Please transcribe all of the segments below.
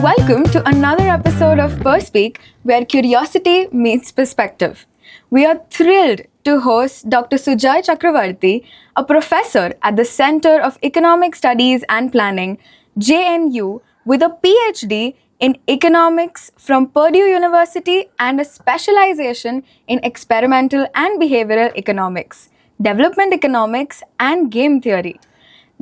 Welcome to another episode of Perspique, where curiosity meets perspective. We are thrilled to host Dr. Sujoy Chakravarti, a professor at the Center of Economic Studies and Planning, JNU, with a PhD in economics from Purdue University and a specialization in experimental and behavioral economics, development economics, and game theory.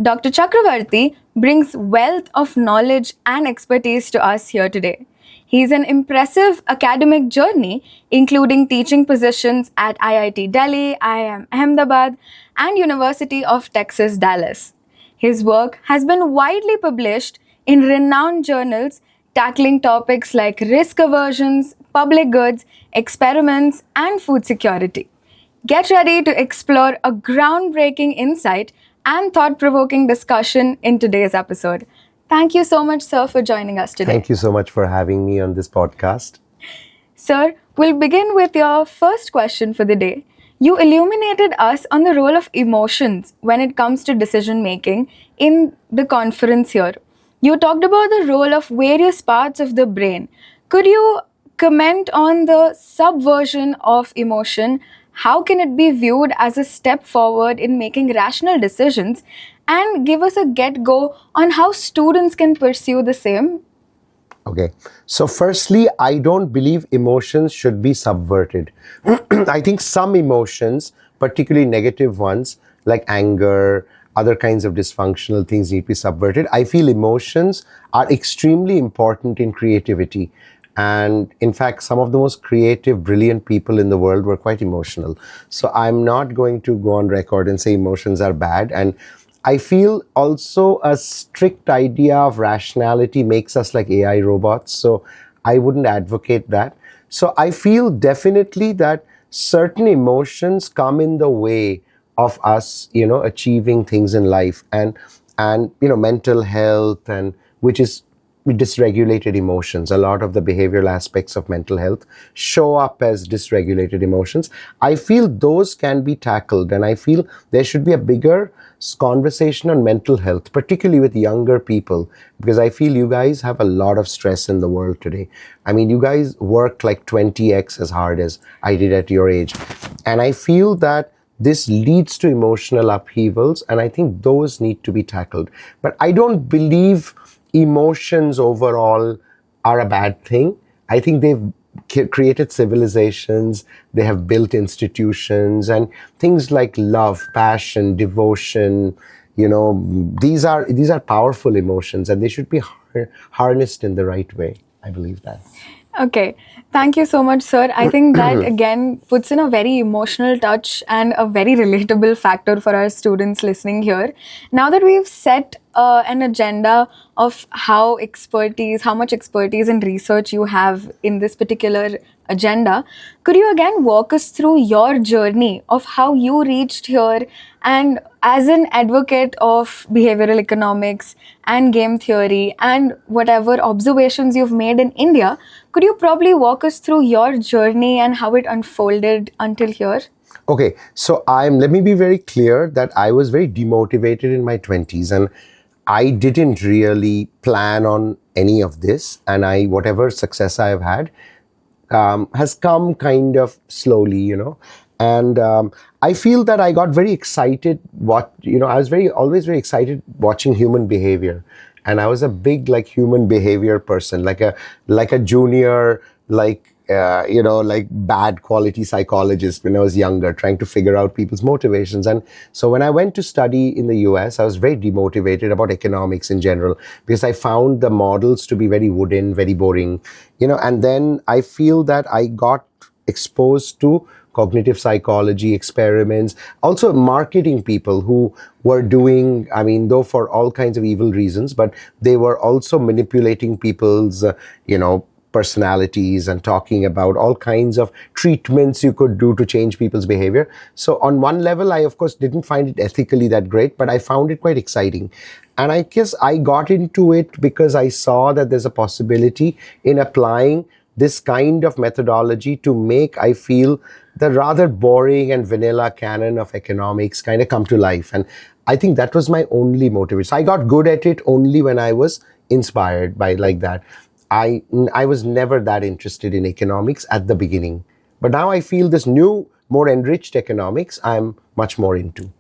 Dr. Chakravarti brings wealth of knowledge and expertise to us here today. He's an impressive academic journey, including teaching positions at IIT Delhi, IIM Ahmedabad, and University of Texas, Dallas. His work has been widely published in renowned journals tackling topics like risk aversions, public goods, experiments, and food security. Get ready to explore a groundbreaking insight and thought-provoking discussion in today's episode. Thank you so much, sir, for joining us today. Thank you so much for having me on this podcast. Sir, we'll begin with your first question for the day. You illuminated us on the role of emotions when it comes to decision-making in the conference here. You talked about the role of various parts of the brain. Could you comment on the subversion of emotion? How can it be viewed as a step forward in making rational decisions, and give us a get-go on how students can pursue the same? Okay, so firstly, I don't believe emotions should be subverted. I think some emotions, particularly negative ones like anger, other kinds of dysfunctional things need to be subverted. I feel emotions are extremely important in creativity. And in fact, some of the most creative, brilliant people in the world were quite emotional. So I'm not going to go on record and say emotions are bad. And I feel also a strict idea of rationality makes us like AI robots. So I wouldn't advocate that. So I feel definitely that certain emotions come in the way of us, achieving things in life, and mental health, and which is dysregulated emotions. A lot of the behavioral aspects of mental health show up as dysregulated emotions. I feel those can be tackled, and I feel there should be a bigger conversation on mental health, particularly with younger people, because I feel you guys have a lot of stress in the world today. I mean, you guys work like 20x as hard as I did at your age. And I feel that this leads to emotional upheavals, and I think those need to be tackled. But I don't believe emotions overall are a bad thing. I think they've created civilizations, they have built institutions, and things like love, passion, devotion, these are powerful emotions, and they should be harnessed in the right way. I believe that. Okay, thank you so much, sir. I think that again puts in a very emotional touch and a very relatable factor for our students listening here. Now that we've set an agenda of how much expertise and research you have in this particular agenda, could you again walk us through your journey of how you reached here, and as an advocate of behavioral economics and game theory and whatever observations you've made in India, could you probably walk us through your journey and how it unfolded until here? Okay, so let me be very clear that I was very demotivated in my 20s, and I didn't really plan on any of this, and whatever success I have had has come kind of slowly, and I feel that I got very excited. I was always very excited watching human behavior, and I was a big human behavior person, like a junior, bad quality psychologist when I was younger, trying to figure out people's motivations. And so when I went to study in the US, I was very demotivated about economics in general, because I found the models to be very wooden, very boring, and then I feel that I got exposed to cognitive psychology, experiments, also marketing people who were doing, though for all kinds of evil reasons, but they were also manipulating people's, personalities and talking about all kinds of treatments you could do to change people's behavior. So on one level, I of course didn't find it ethically that great, but I found it quite exciting. And I guess I got into it because I saw that there's a possibility in applying this kind of methodology to make, I feel, the rather boring and vanilla canon of economics kind of come to life. And I think that was my only motivation. So I got good at it only when I was inspired by like that. I was never that interested in economics at the beginning, but now I feel this new, more enriched economics I'm much more into.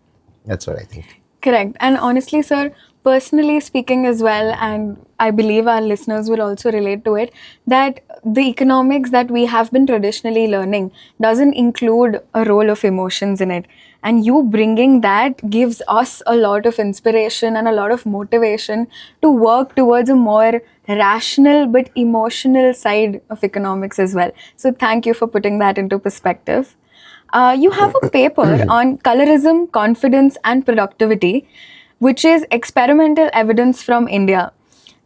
That's what I think. Correct. And honestly, sir, personally speaking as well, and I believe our listeners will also relate to it, that the economics that we have been traditionally learning doesn't include a role of emotions in it. And you bringing that gives us a lot of inspiration and a lot of motivation to work towards a more rational but emotional side of economics as well. So thank you for putting that into perspective. You have a paper on colorism, confidence, and productivity, which is experimental evidence from India,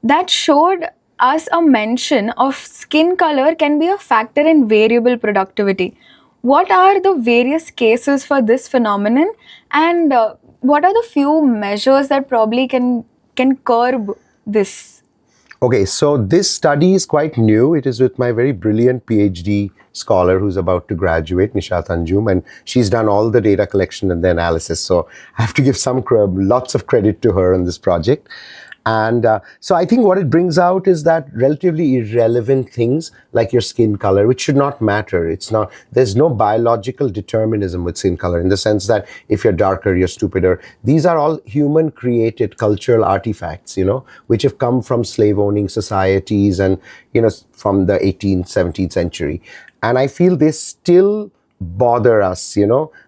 that showed us a mention of skin color can be a factor in variable productivity. What are the various cases for this phenomenon, and what are the few measures that probably can curb this? Okay, so this study is quite new. It is with my very brilliant PhD scholar who's about to graduate, Nishat Anjum, and she's done all the data collection and the analysis. So I have to give lots of credit to her on this project. And so I think what it brings out is that relatively irrelevant things like your skin color, which should not matter. There's no biological determinism with skin color in the sense that if you're darker, you're stupider. These are all human created cultural artifacts, which have come from slave owning societies and, from the 18th, 17th century. And I feel they still bother us,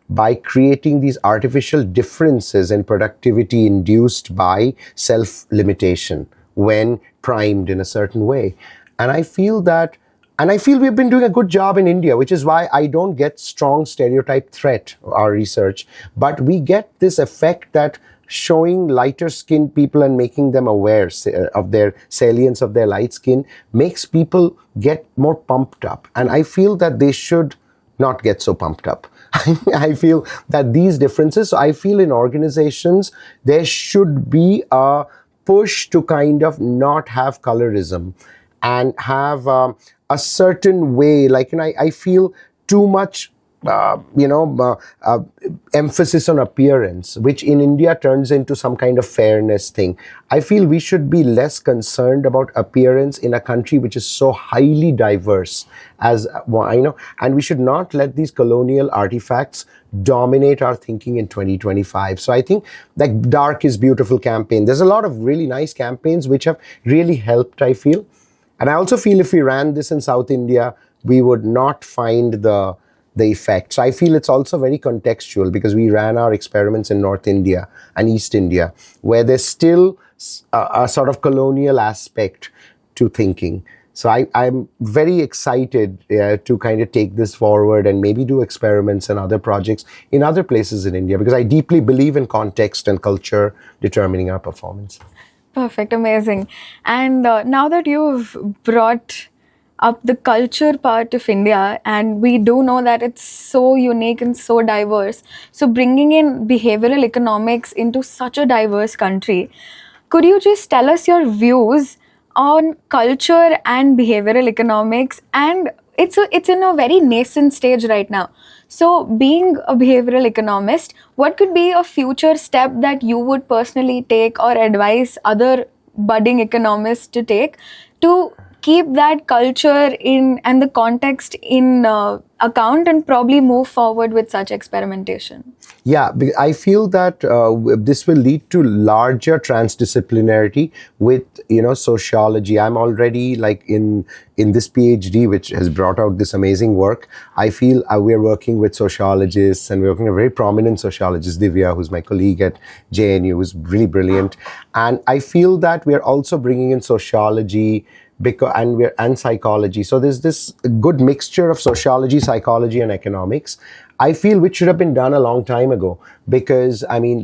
by creating these artificial differences in productivity induced by self-limitation when primed in a certain way. And I feel we've been doing a good job in India, which is why I don't get strong stereotype threat, our research, but we get this effect that showing lighter skinned people and making them aware of their salience of their light skin makes people get more pumped up. And I feel that they should not get so pumped up. I feel that these differences, so I feel in organizations, there should be a push to kind of not have colorism and have a certain way, I feel too much emphasis on appearance, which in India turns into some kind of fairness thing. I feel we should be less concerned about appearance in a country which is so highly diverse and we should not let these colonial artifacts dominate our thinking in 2025. So I think like Dark is Beautiful campaign, there's a lot of really nice campaigns which have really helped, I feel. And I also feel if we ran this in South India, we would not find the effect. So I feel it's also very contextual because we ran our experiments in North India and East India, where there's still a sort of colonial aspect to thinking. So I'm very excited to kind of take this forward and maybe do experiments and other projects in other places in India, because I deeply believe in context and culture determining our performance. Perfect, amazing. And now that you've brought up the culture part of India, and we do know that it's so unique and so diverse, so bringing in behavioral economics into such a diverse country, could you just tell us your views on culture and behavioral economics? And it's in a very nascent stage right now. So being a behavioral economist, what could be a future step that you would personally take or advise other budding economists to take to keep that culture in and the context in account and probably move forward with such experimentation? Yeah, I feel that this will lead to larger transdisciplinarity with, sociology. I'm already in this PhD, which has brought out this amazing work. I feel we're working with sociologists, and we're working with a very prominent sociologist, Divya, who's my colleague at JNU, who's really brilliant. And I feel that we're also bringing in sociology and psychology. So there's this good mixture of sociology, psychology, and economics, I feel, which should have been done a long time ago, because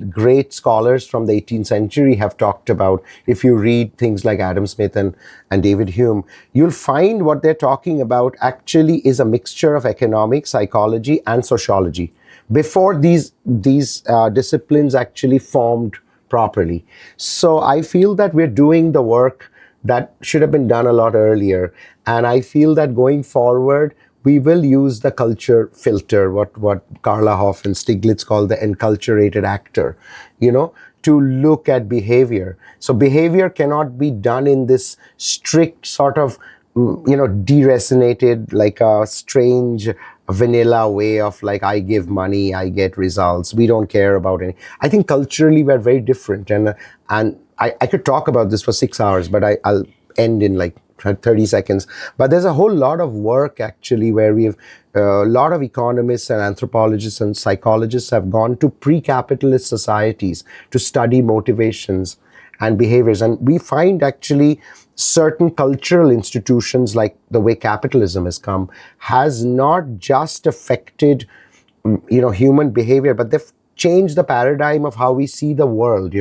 great scholars from the 18th century have talked about, if you read things like Adam Smith and David Hume, you'll find what they're talking about actually is a mixture of economics, psychology, and sociology before these disciplines actually formed properly. So I feel that we're doing the work that should have been done a lot earlier. And I feel that going forward, we will use the culture filter, what Carla Hoff and Stiglitz call the enculturated actor, to look at behavior. So behavior cannot be done in this strict sort of, deracinated, like a strange vanilla way of like, I give money, I get results. We don't care about any. I think culturally we're very different, and I could talk about this for 6 hours, but I'll end in like 30 seconds. But there's a whole lot of work actually where we've a lot of economists and anthropologists and psychologists have gone to pre-capitalist societies to study motivations and behaviors. And we find actually certain cultural institutions, like the way capitalism has come, has not just affected, human behavior, but they've changed the paradigm of how we see the world,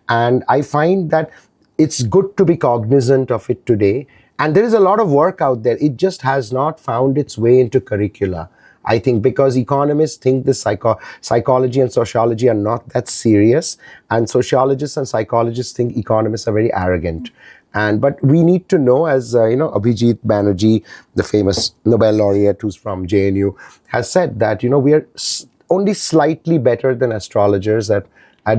And I find that it's good to be cognizant of it today. And there is a lot of work out there. It just has not found its way into curricula. I think because economists think the psychology and sociology are not that serious, and sociologists and psychologists think economists are very arrogant. But we need to know, as Abhijit Banerjee, the famous Nobel laureate who's from JNU, has said that we are only slightly better than astrologers at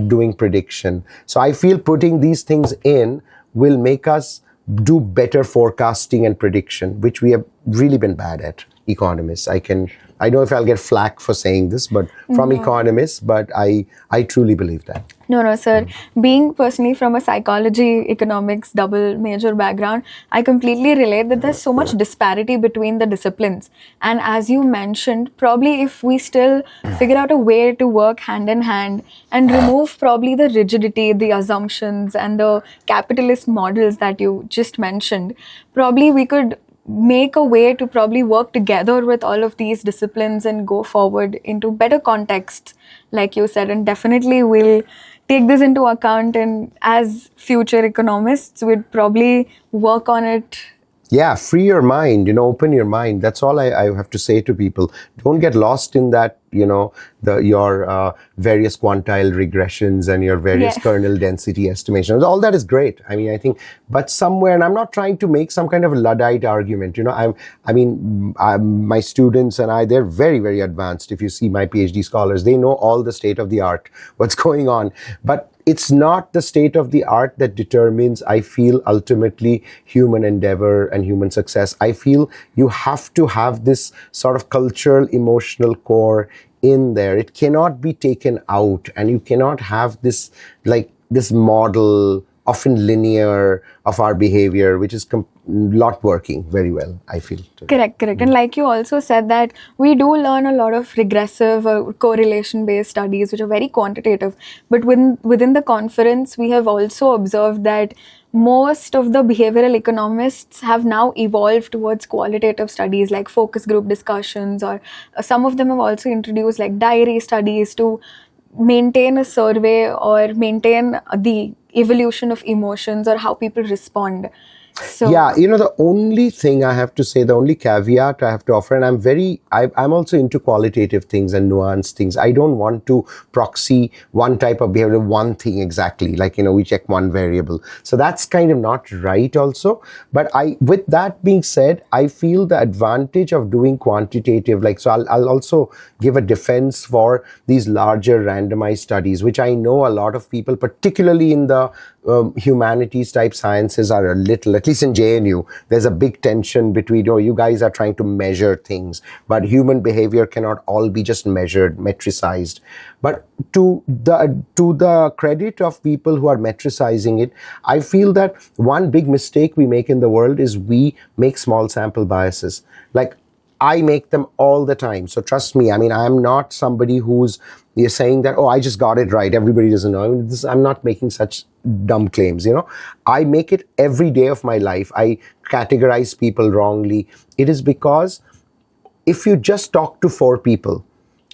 doing prediction. So I feel putting these things in will make us do better forecasting and prediction, which we have really been bad at, economists. I don't know if I'll get flack for saying this, but from economists, but I truly believe that. No, sir. Being personally from a psychology, economics, double major background, I completely relate that there's so much disparity between the disciplines. And as you mentioned, probably if we still figure out a way to work hand in hand and remove probably the rigidity, the assumptions, and the capitalist models that you just mentioned, probably we could make a way to probably work together with all of these disciplines and go forward into better contexts, like you said, and definitely we'll take this into account, and as future economists we'd probably work on it. Yeah, free your mind, open your mind. That's all I have to say to people. Don't get lost in that, your various quantile regressions and your various kernel density estimations. All that is great. I mean, I think, but somewhere, and I'm not trying to make some kind of Luddite argument. My students and they're very, very advanced. If you see my PhD scholars, they know all the state of the art, what's going on. But it's not the state of the art that determines, I feel, ultimately human endeavor and human success. I feel you have to have this sort of cultural, emotional core in there. It cannot be taken out, and you cannot have this model, often linear, of our behavior, which is not working very well, I feel. Correct. And like you also said that we do learn a lot of regressive or correlation-based studies, which are very quantitative. But within the conference, we have also observed that most of the behavioral economists have now evolved towards qualitative studies like focus group discussions, or some of them have also introduced like diary studies to maintain a survey or maintain the evolution of emotions or how people respond. So yeah, the only thing I have to say, the only caveat I have to offer, and I'm also into qualitative things and nuanced things. I don't want to proxy one type of behavior, one thing exactly, like, we check one variable. So that's kind of not right also. But with that being said, I feel the advantage of doing quantitative, so I'll also give a defense for these larger randomized studies, which I know a lot of people, particularly in the humanities type sciences, are a little, at least in JNU, there's a big tension between, you guys are trying to measure things, but human behavior cannot all be just measured, metricized. But to the credit of people who are metricizing it, I feel that one big mistake we make in the world is we make small sample biases. Like, I make them all the time. So trust me, I'm not somebody who's saying that, I just got it right, everybody doesn't know. I'm not making such dumb claims, I make it every day of my life. I categorize people wrongly. It is because if you just talk to 4 people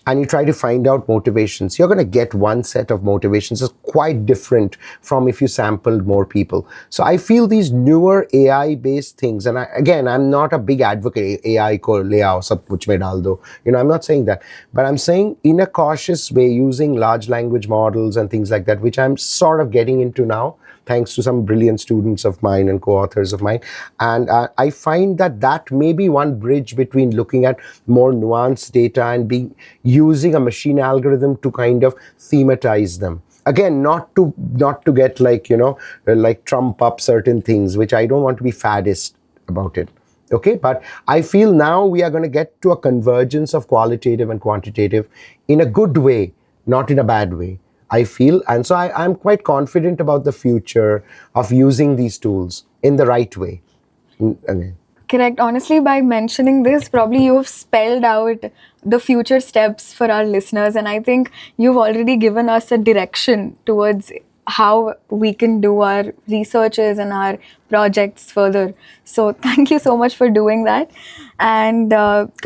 and you try to find out motivations, you're going to get one set of motivations that's quite different from if you sampled more people. So I feel these newer AI-based things, and I'm not a big advocate, AI ko le aao, sab kuch mein dal do. I'm not saying that. But I'm saying in a cautious way, using large language models and things like that, which I'm sort of getting into now, thanks to some brilliant students of mine and co-authors of mine. And I find that may be one bridge between looking at more nuanced data and using a machine algorithm to kind of thematize them. again, not to get like trump up certain things, which I don't want to be faddist about it. Okay, but I feel now we are going to get to a convergence of qualitative and quantitative in a good way, not in a bad way, I feel. And so I'm quite confident about the future of using these tools in the right way. Okay. Correct. Honestly, by mentioning this, probably you've spelled out the future steps for our listeners. And I think you've already given us a direction towards how we can do our researches and our projects further. So thank you so much for doing that. And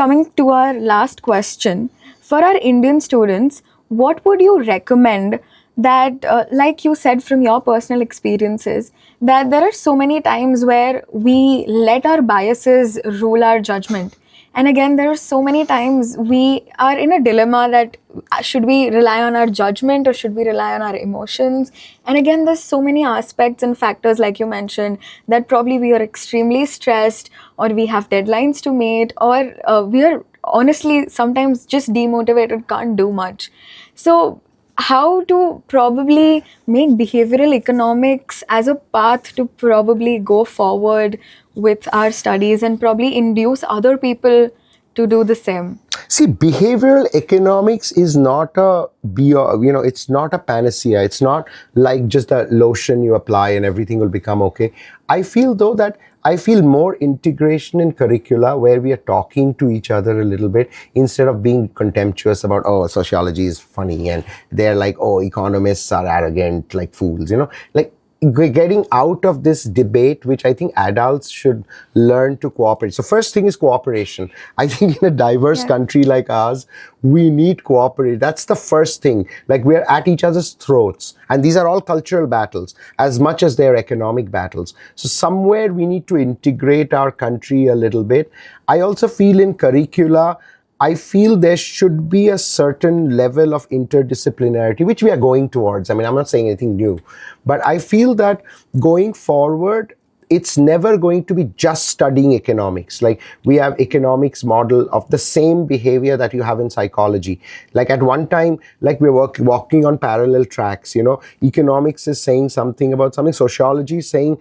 coming to our last question, for our Indian students, what would you recommend that, like you said from your personal experiences, that there are so many times where we let our biases rule our judgment? And again, there are so many times we are in a dilemma that should we rely on our judgment or should we rely on our emotions? And again, there's so many aspects and factors, like you mentioned, that probably we are extremely stressed, or we have deadlines to meet, or we are honestly sometimes just demotivated, can't do much. So how to probably make behavioral economics as a path to probably go forward with our studies and probably induce other people to do the same? See, behavioral economics is not it's not a panacea. It's not like just a lotion you apply and everything will become okay. I feel though that I feel more integration in curricula where we are talking to each other a little bit instead of being contemptuous about, oh, sociology is funny and they're like, oh, economists are arrogant like fools, like getting out of this debate, which I think adults should learn to cooperate. So first thing is cooperation. I think in a diverse country like ours, we need cooperate. That's the first thing. Like we're at each other's throats. And these are all cultural battles as much as they're economic battles. So somewhere we need to integrate our country a little bit. I also feel in curricula, I feel there should be a certain level of interdisciplinarity, which we are going towards. I mean, I'm not saying anything new, but I feel that going forward, it's never going to be just studying economics. Like we have economics model of the same behavior that you have in psychology. Like at one time, like we're walking on parallel tracks, economics is saying something about something, sociology is saying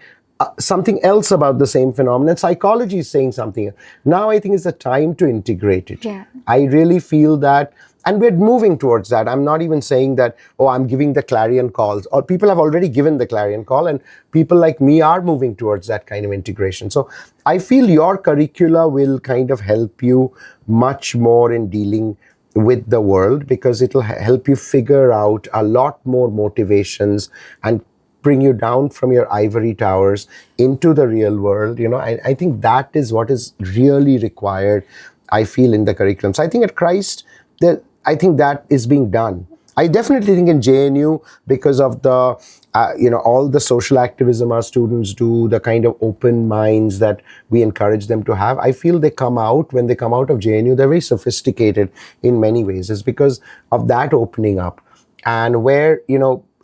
something else about the same phenomenon. Psychology is saying something. Now I think it's the time to integrate it. Yeah. I really feel that, and we're moving towards that. I'm not even saying that, oh, I'm giving the clarion calls, or people have already given the clarion call, and people like me are moving towards that kind of integration. So I feel your curricula will kind of help you much more in dealing with the world, because it'll help you figure out a lot more motivations and bring you down from your ivory towers into the real world. I think that is what is really required, I feel, in the curriculum. So I think at Christ, I think that is being done. I definitely think in JNU, because of the, all the social activism our students do, the kind of open minds that we encourage them to have, I feel when they come out of JNU, they're very sophisticated in many ways. It's because of that opening up, and where,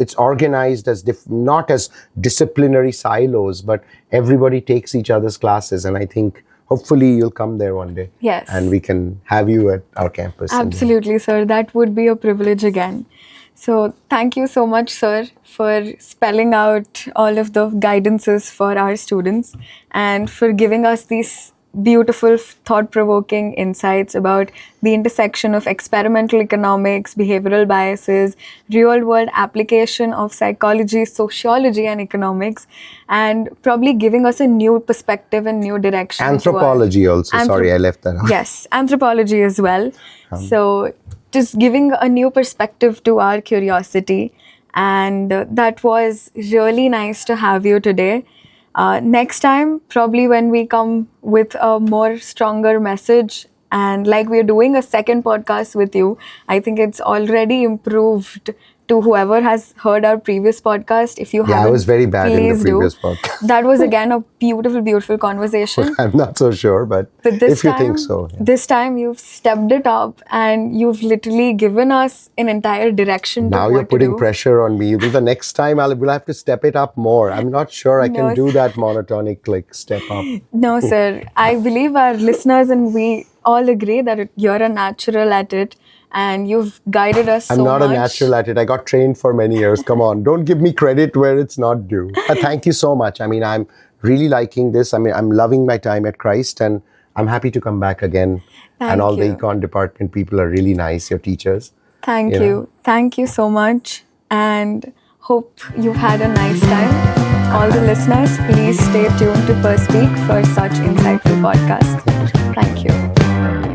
it's organized as not as disciplinary silos, but everybody takes each other's classes. And I think hopefully you'll come there one day. Yes. And we can have you at our campus. Absolutely, sir. That would be a privilege again. So thank you so much, sir, for spelling out all of the guidances for our students and for giving us these beautiful, thought-provoking insights about the intersection of experimental economics, behavioral biases, real-world application of psychology, sociology, and economics, and probably giving us a new perspective and new direction. Anthropology also. Sorry, I left that out. Yes, anthropology as well. So just giving a new perspective to our curiosity. And that was really nice to have you today. Next time, probably when we come with a more stronger message, and like we're doing a second podcast with you, I think it's already improved to whoever has heard our previous podcast. If you haven't, I was very bad in the previous podcast. That was again a beautiful, beautiful conversation. I'm not so sure, but if you think so. Yeah. This time you've stepped it up and you've literally given us an entire direction. Now you're putting pressure on me. The next time we'll have to step it up more. I'm not sure I can do that monotonic step up. No, sir. I believe our listeners and we all agree that you're a natural at it. and you've guided us I'm so not much. a natural at it. I got trained for many years. Come on, don't give me credit where it's not due. Thank you so much. I mean, I'm really liking this. I mean, I'm loving my time at Christ, and I'm happy to come back again. Thank and all the you. econ department people are really nice, your teachers. Thank Yeah. you. Thank you so much. And hope you've had a nice time. All the listeners, please stay tuned to Perspique for such insightful podcasts. Thank you.